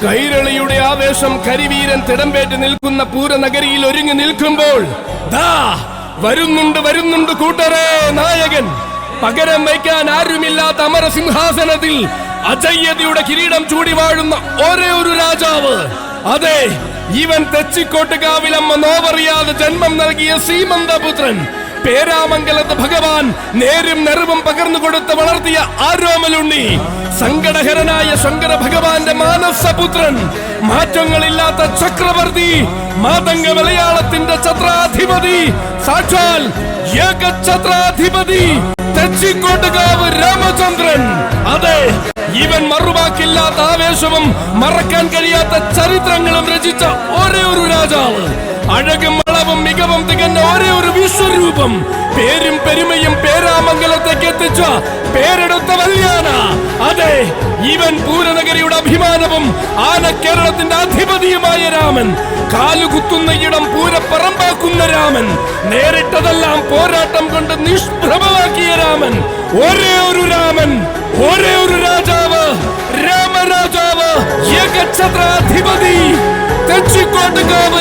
കൈരളിയുടെ ആവേശം കരിവീരൻ തിടമ്പേറ്റ് നിൽക്കുന്ന പൂരനഗരിയിൽ ഒരുങ്ങി നിൽക്കുമ്പോൾ ദാ വരുന്നുണ്ട് കൂട്ടരെ നായകൻ. പകരം വയ്ക്കാൻ ആരുമില്ലാത്ത അമരസിംഹാസനത്തിൽ അജയ്യതയുടെ കിരീടം ചൂടി വാഴുന്ന ഒരേ ഒരു രാജാവ്. അതെ, ഇവൻ തെച്ചിക്കോട്ടുകാവിലമ്മ നോവറിയാതെ ജന്മം നൽകിയ സീമന്തപുത്രൻ. പേരാമംഗലത്ത് ഭഗവാൻ നേരും നെറിവും പകർന്നു കൊടുത്ത് വളർത്തിയ ആരോമലുണ്ണി. സങ്കടഹരനായ ശങ്കര ഭഗവാന്റെ മാനസപുത്രൻ. മാറ്റങ്ങളില്ലാത്ത ചക്രവർത്തി. മാതംഗ മലയാളത്തിന്റെ ഛത്രാധിപതി. സാക്ഷാൽ ഏകഛത്രാധിപതി തെച്ചിക്കോട്ടുകാവ് രാമചന്ദ്രൻ. അതെ, ഇവൻ മറുവാക്കില്ലാത്ത ആവേശവും മറക്കാൻ കഴിയാത്ത ചരിത്രങ്ങളും രചിച്ച ഒരേ ഒരു രാജാവ്. അഴകും വളവും മികവും തികഞ്ഞ ഒരേ ഒരു വിശ്വരൂപം. പേരും പെരുമയും പേരാമംഗലത്തേക്ക് എത്തിച്ച പേരെടുത്ത വല്യാന. അതെ, ഇവൻ പൂരനഗരിയുടെ അഭിമാനവും ആന കേരളത്തിന്റെ അധിപതിയുമായ രാമൻ. കാലുകുത്തുന്ന ഇടം പൂരപ്പറമ്പാക്കുന്ന രാമൻ. നേരിട്ടതെല്ലാം പോരാട്ടം കൊണ്ട് നിഷ്പ്രഭമാക്കിയ രാമൻ. ഒരേ ഒരു രാമൻ, ഒരേ ഒരു രാജാവ്, രാമരാജാവ്, ഏകഛത്രാധിപതി തെച്ചിക്കോട്ടുകാവ്